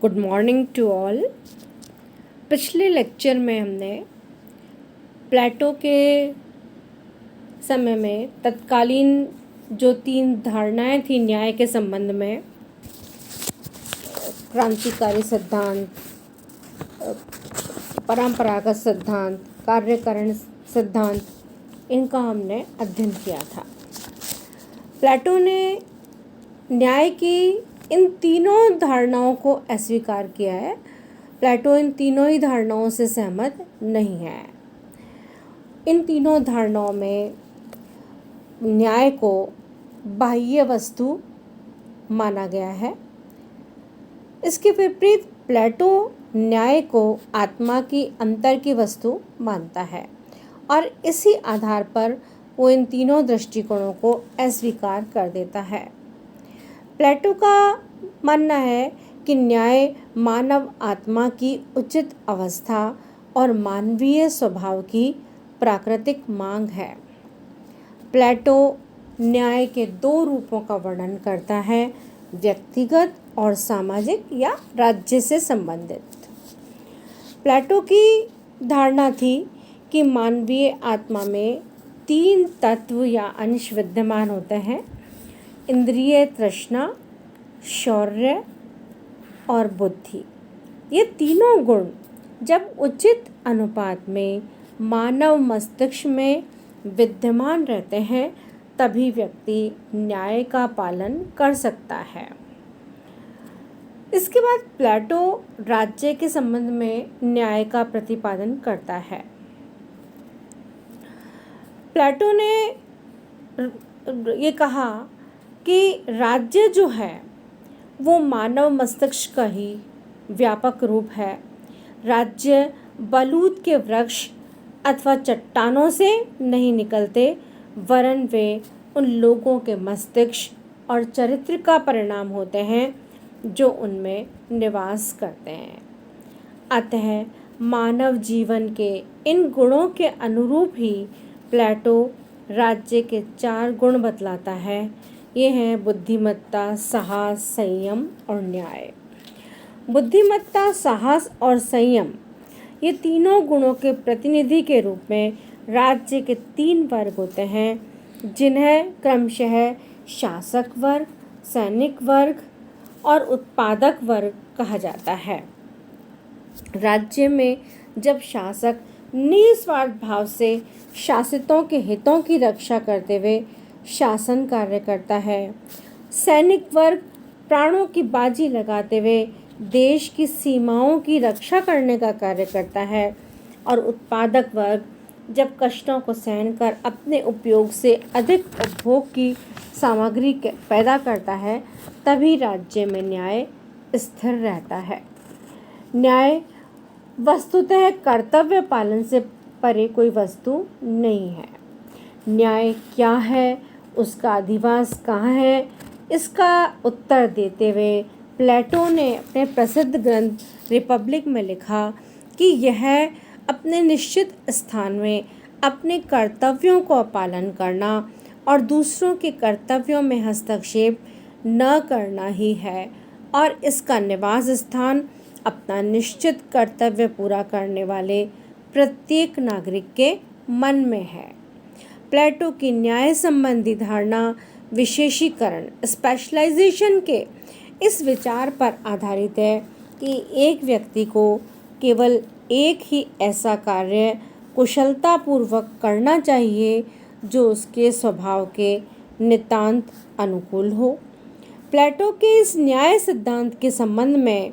Good morning to all. पिछले lecture में हमने प्लेटो के समय में तत्कालीन जो 3 धारणाएं थी न्याय के संबंध में, क्रांतिकारी सिद्धांत, परंपरागत सिद्धांत, कार्यकरण सिद्धांत, इनका हमने अध्ययन किया था। प्लेटो ने न्याय की इन तीनों धारणाओं को अस्वीकार किया है। प्लेटो इन तीनों ही धारणाओं से सहमत नहीं है। इन तीनों धारणाओं में न्याय को बाह्य वस्तु माना गया है। इसके विपरीत प्लेटो न्याय को आत्मा की अंतर की वस्तु मानता है और इसी आधार पर वो इन तीनों दृष्टिकोणों को अस्वीकार कर देता है। प्लेटो का मानना है कि न्याय मानव आत्मा की उचित अवस्था और मानवीय स्वभाव की प्राकृतिक मांग है। प्लेटो न्याय के 2 रूपों का वर्णन करता है, व्यक्तिगत और सामाजिक या राज्य से संबंधित। प्लेटो की धारणा थी कि मानवीय आत्मा में 3 तत्व या अंश विद्यमान होते हैं: इंद्रिय तृष्णा, शौर्य और बुद्धि। ये तीनों गुण जब उचित अनुपात में मानव मस्तिष्क में विद्यमान रहते हैं तभी व्यक्ति न्याय का पालन कर सकता है। इसके बाद प्लेटो राज्य के संबंध में न्याय का प्रतिपादन करता है। प्लेटो ने ये कहा कि राज्य जो है वो मानव मस्तिष्क का ही व्यापक रूप है। राज्य बलूत के वृक्ष अथवा चट्टानों से नहीं निकलते, वरन वे उन लोगों के मस्तिष्क और चरित्र का परिणाम होते हैं जो उनमें निवास करते हैं। अतः मानव जीवन के इन गुणों के अनुरूप ही प्लेटो राज्य के 4 गुण बतलाता है। ये हैं बुद्धिमत्ता, साहस, संयम और न्याय। बुद्धिमत्ता, साहस और संयम ये तीनों गुणों के प्रतिनिधि के रूप में राज्य के 3 वर्ग होते हैं, जिन्हें क्रमशः शासक वर्ग, सैनिक वर्ग और उत्पादक वर्ग कहा जाता है। राज्य में जब शासक निस्वार्थ भाव से शासितों के हितों की रक्षा करते हुए शासन कार्य करता है, सैनिक वर्ग प्राणों की बाजी लगाते हुए देश की सीमाओं की रक्षा करने का कार्य करता है, और उत्पादक वर्ग जब कष्टों को सहन कर अपने उपयोग से अधिक उपभोग की सामग्री पैदा करता है, तभी राज्य में न्याय स्थिर रहता है। न्याय वस्तुतः कर्तव्य पालन से परे कोई वस्तु नहीं है। न्याय क्या है, उसका अधिवास कहाँ है, इसका उत्तर देते हुए प्लेटो ने अपने प्रसिद्ध ग्रंथ रिपब्लिक में लिखा कि यह अपने निश्चित स्थान में अपने कर्तव्यों का पालन करना और दूसरों के कर्तव्यों में हस्तक्षेप न करना ही है, और इसका निवास स्थान अपना निश्चित कर्तव्य पूरा करने वाले प्रत्येक नागरिक के मन में है। प्लेटो की न्याय संबंधी धारणा विशेषीकरण, स्पेशलाइजेशन के इस विचार पर आधारित है कि एक व्यक्ति को केवल एक ही ऐसा कार्य कुशलतापूर्वक करना चाहिए जो उसके स्वभाव के नितांत अनुकूल हो। प्लेटो के इस न्याय सिद्धांत के संबंध में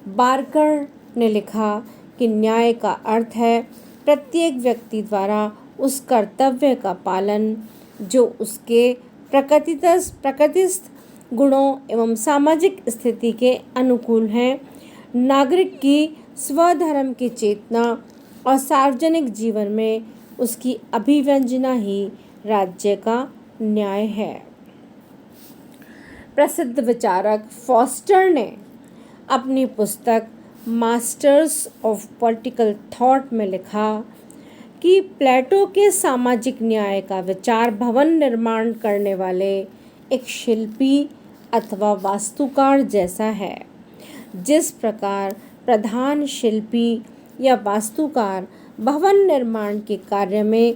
बार्कर ने लिखा कि न्याय का अर्थ है प्रत्येक व्यक्ति द्वारा उस कर्तव्य का पालन जो उसके प्रकृतिस्थ गुणों एवं सामाजिक स्थिति के अनुकूल हैं। नागरिक की स्वधर्म की चेतना और सार्वजनिक जीवन में उसकी अभिव्यंजना ही राज्य का न्याय है। प्रसिद्ध विचारक फॉस्टर ने अपनी पुस्तक मास्टर्स ऑफ पॉलिटिकल थॉट में लिखा कि प्लेटो के सामाजिक न्याय का विचार भवन निर्माण करने वाले एक शिल्पी अथवा वास्तुकार जैसा है, जिस प्रकार प्रधान शिल्पी या वास्तुकार भवन निर्माण के कार्य में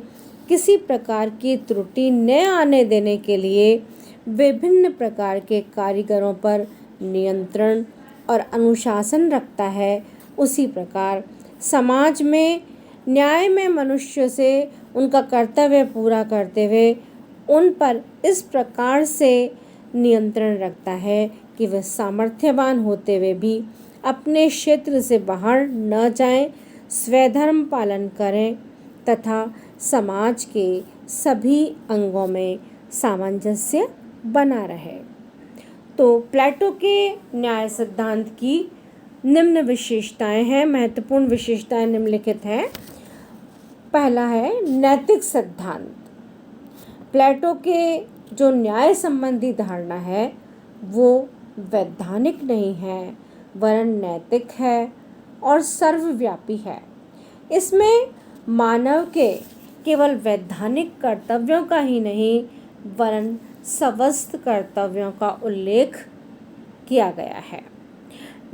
किसी प्रकार की त्रुटि न आने देने के लिए विभिन्न प्रकार के कारीगरों पर नियंत्रण और अनुशासन रखता है, उसी प्रकार समाज में न्याय में मनुष्य से उनका कर्तव्य पूरा करते हुए उन पर इस प्रकार से नियंत्रण रखता है कि वे सामर्थ्यवान होते हुए भी अपने क्षेत्र से बाहर न जाएं, स्वधर्म पालन करें तथा समाज के सभी अंगों में सामंजस्य बना रहे। तो प्लेटो के न्याय सिद्धांत की निम्न विशेषताएं हैं, महत्वपूर्ण विशेषताएं निम्नलिखित हैं। पहला है नैतिक सिद्धांत। प्लेटो के जो न्याय संबंधी धारणा है वो वैधानिक नहीं है वरन नैतिक है और सर्वव्यापी है। इसमें मानव के केवल वैधानिक कर्तव्यों का ही नहीं वरन समस्त कर्तव्यों का उल्लेख किया गया है।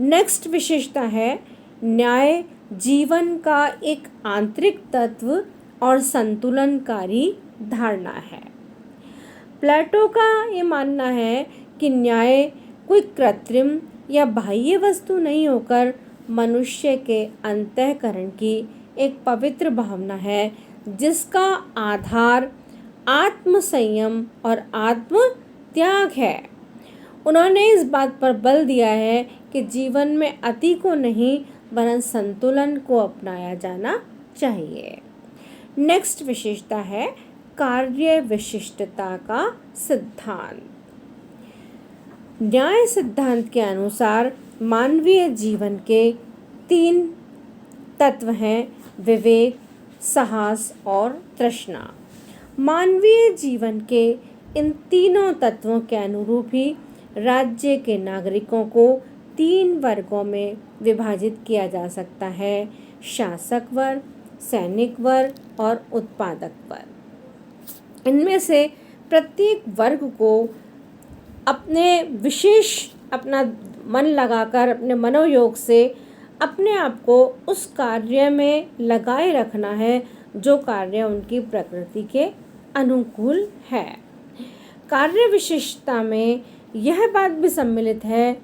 नेक्स्ट विशेषता है न्याय जीवन का एक आंतरिक तत्व और संतुलनकारी धारणा है। प्लेटो का ये मानना है कि न्याय कोई कृत्रिम या बाह्य वस्तु नहीं होकर मनुष्य के अंतःकरण की एक पवित्र भावना है जिसका आधार आत्म संयम और आत्म त्याग है। उन्होंने इस बात पर बल दिया है कि जीवन में अति को नहीं वरन संतुलन को अपनाया जाना चाहिए। नेक्स्ट विशेषता है कार्य विशिष्टता का सिद्धांत। न्याय सिद्धांत के अनुसार मानवीय जीवन के 3 तत्व हैं, विवेक, साहस और तृष्णा। मानवीय जीवन के इन तीनों तत्वों के अनुरूप ही राज्य के नागरिकों को 3 वर्गों में विभाजित किया जा सकता है, शासक वर्ग, सैनिक वर्ग और उत्पादक वर्ग। इनमें से प्रत्येक वर्ग को अपना मन लगाकर अपने मनोयोग से अपने आप को उस कार्य में लगाए रखना है जो कार्य उनकी प्रकृति के अनुकूल है। कार्य विशिष्टता में यह बात भी सम्मिलित है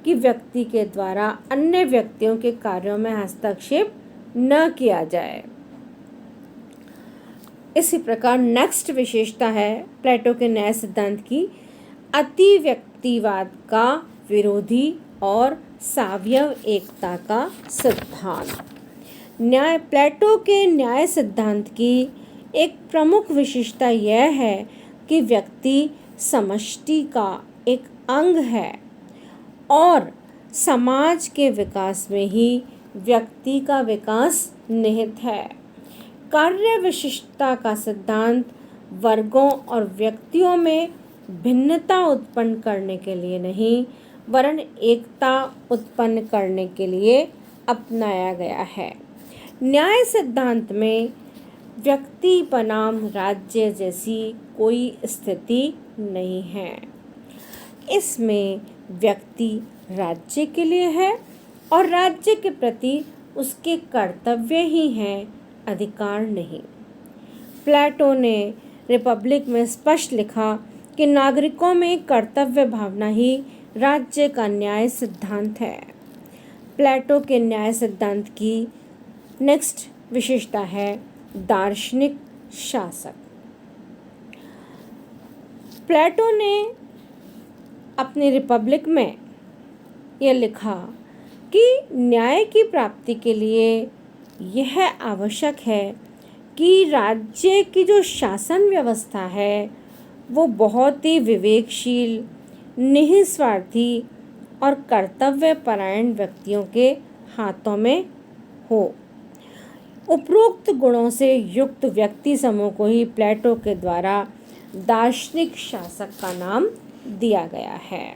कि व्यक्ति के द्वारा अन्य व्यक्तियों के कार्यों में हस्तक्षेप न किया जाए। इसी प्रकार नेक्स्ट विशेषता है प्लेटो के न्याय सिद्धांत की अति व्यक्तिवाद का विरोधी और सावयव एकता का सिद्धांत। प्लेटो के न्याय सिद्धांत की एक प्रमुख विशेषता यह है कि व्यक्ति समष्टि का एक अंग है और समाज के विकास में ही व्यक्ति का विकास निहित है। कार्य विशिष्टता का सिद्धांत वर्गों और व्यक्तियों में भिन्नता उत्पन्न करने के लिए नहीं वरन एकता उत्पन्न करने के लिए अपनाया गया है। न्याय सिद्धांत में व्यक्ति बनाम राज्य जैसी कोई स्थिति नहीं है। इसमें व्यक्ति राज्य के लिए है और राज्य के प्रति उसके कर्तव्य ही हैं, अधिकार नहीं। प्लेटो ने रिपब्लिक में स्पष्ट लिखा कि नागरिकों में कर्तव्य भावना ही राज्य का न्याय सिद्धांत है। प्लेटो के न्याय सिद्धांत की नेक्स्ट विशेषता है दार्शनिक शासक। प्लेटो ने अपनी रिपब्लिक में यह लिखा कि न्याय की प्राप्ति के लिए यह आवश्यक है कि राज्य की जो शासन व्यवस्था है वो बहुत ही विवेकशील, निस्वार्थी और कर्तव्यपरायण व्यक्तियों के हाथों में हो। उपरोक्त गुणों से युक्त व्यक्ति समूह को ही प्लेटो के द्वारा दार्शनिक शासक का नाम दिया गया है।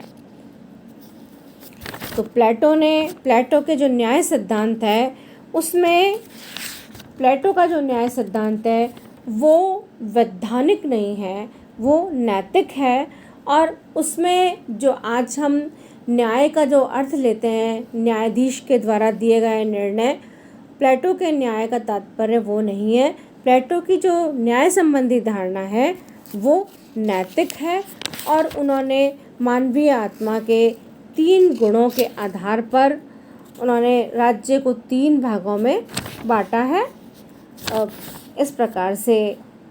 तो प्लेटो के जो न्याय सिद्धांत है उसमें प्लेटो का जो न्याय सिद्धांत है वो वैधानिक नहीं है, वो नैतिक है और उसमें जो आज हम न्याय का जो अर्थ लेते हैं, न्यायाधीश के द्वारा दिए गए निर्णय, प्लेटो के न्याय का तात्पर्य वो नहीं है। प्लेटो की जो न्याय संबंधी धारणा है वो नैतिक है और उन्होंने मानवीय आत्मा के 3 गुणों के आधार पर उन्होंने राज्य को 3 भागों में बांटा है। इस प्रकार से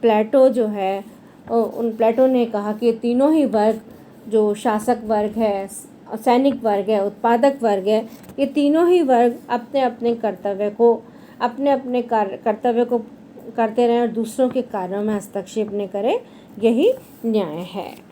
प्लेटो जो है, प्लेटो ने कहा कि तीनों ही वर्ग, जो शासक वर्ग है, सैनिक वर्ग है, उत्पादक वर्ग है, ये तीनों ही वर्ग अपने अपने कर्तव्य को करते रहें और दूसरों के कार्यों में हस्तक्षेप न करें, यही न्याय है।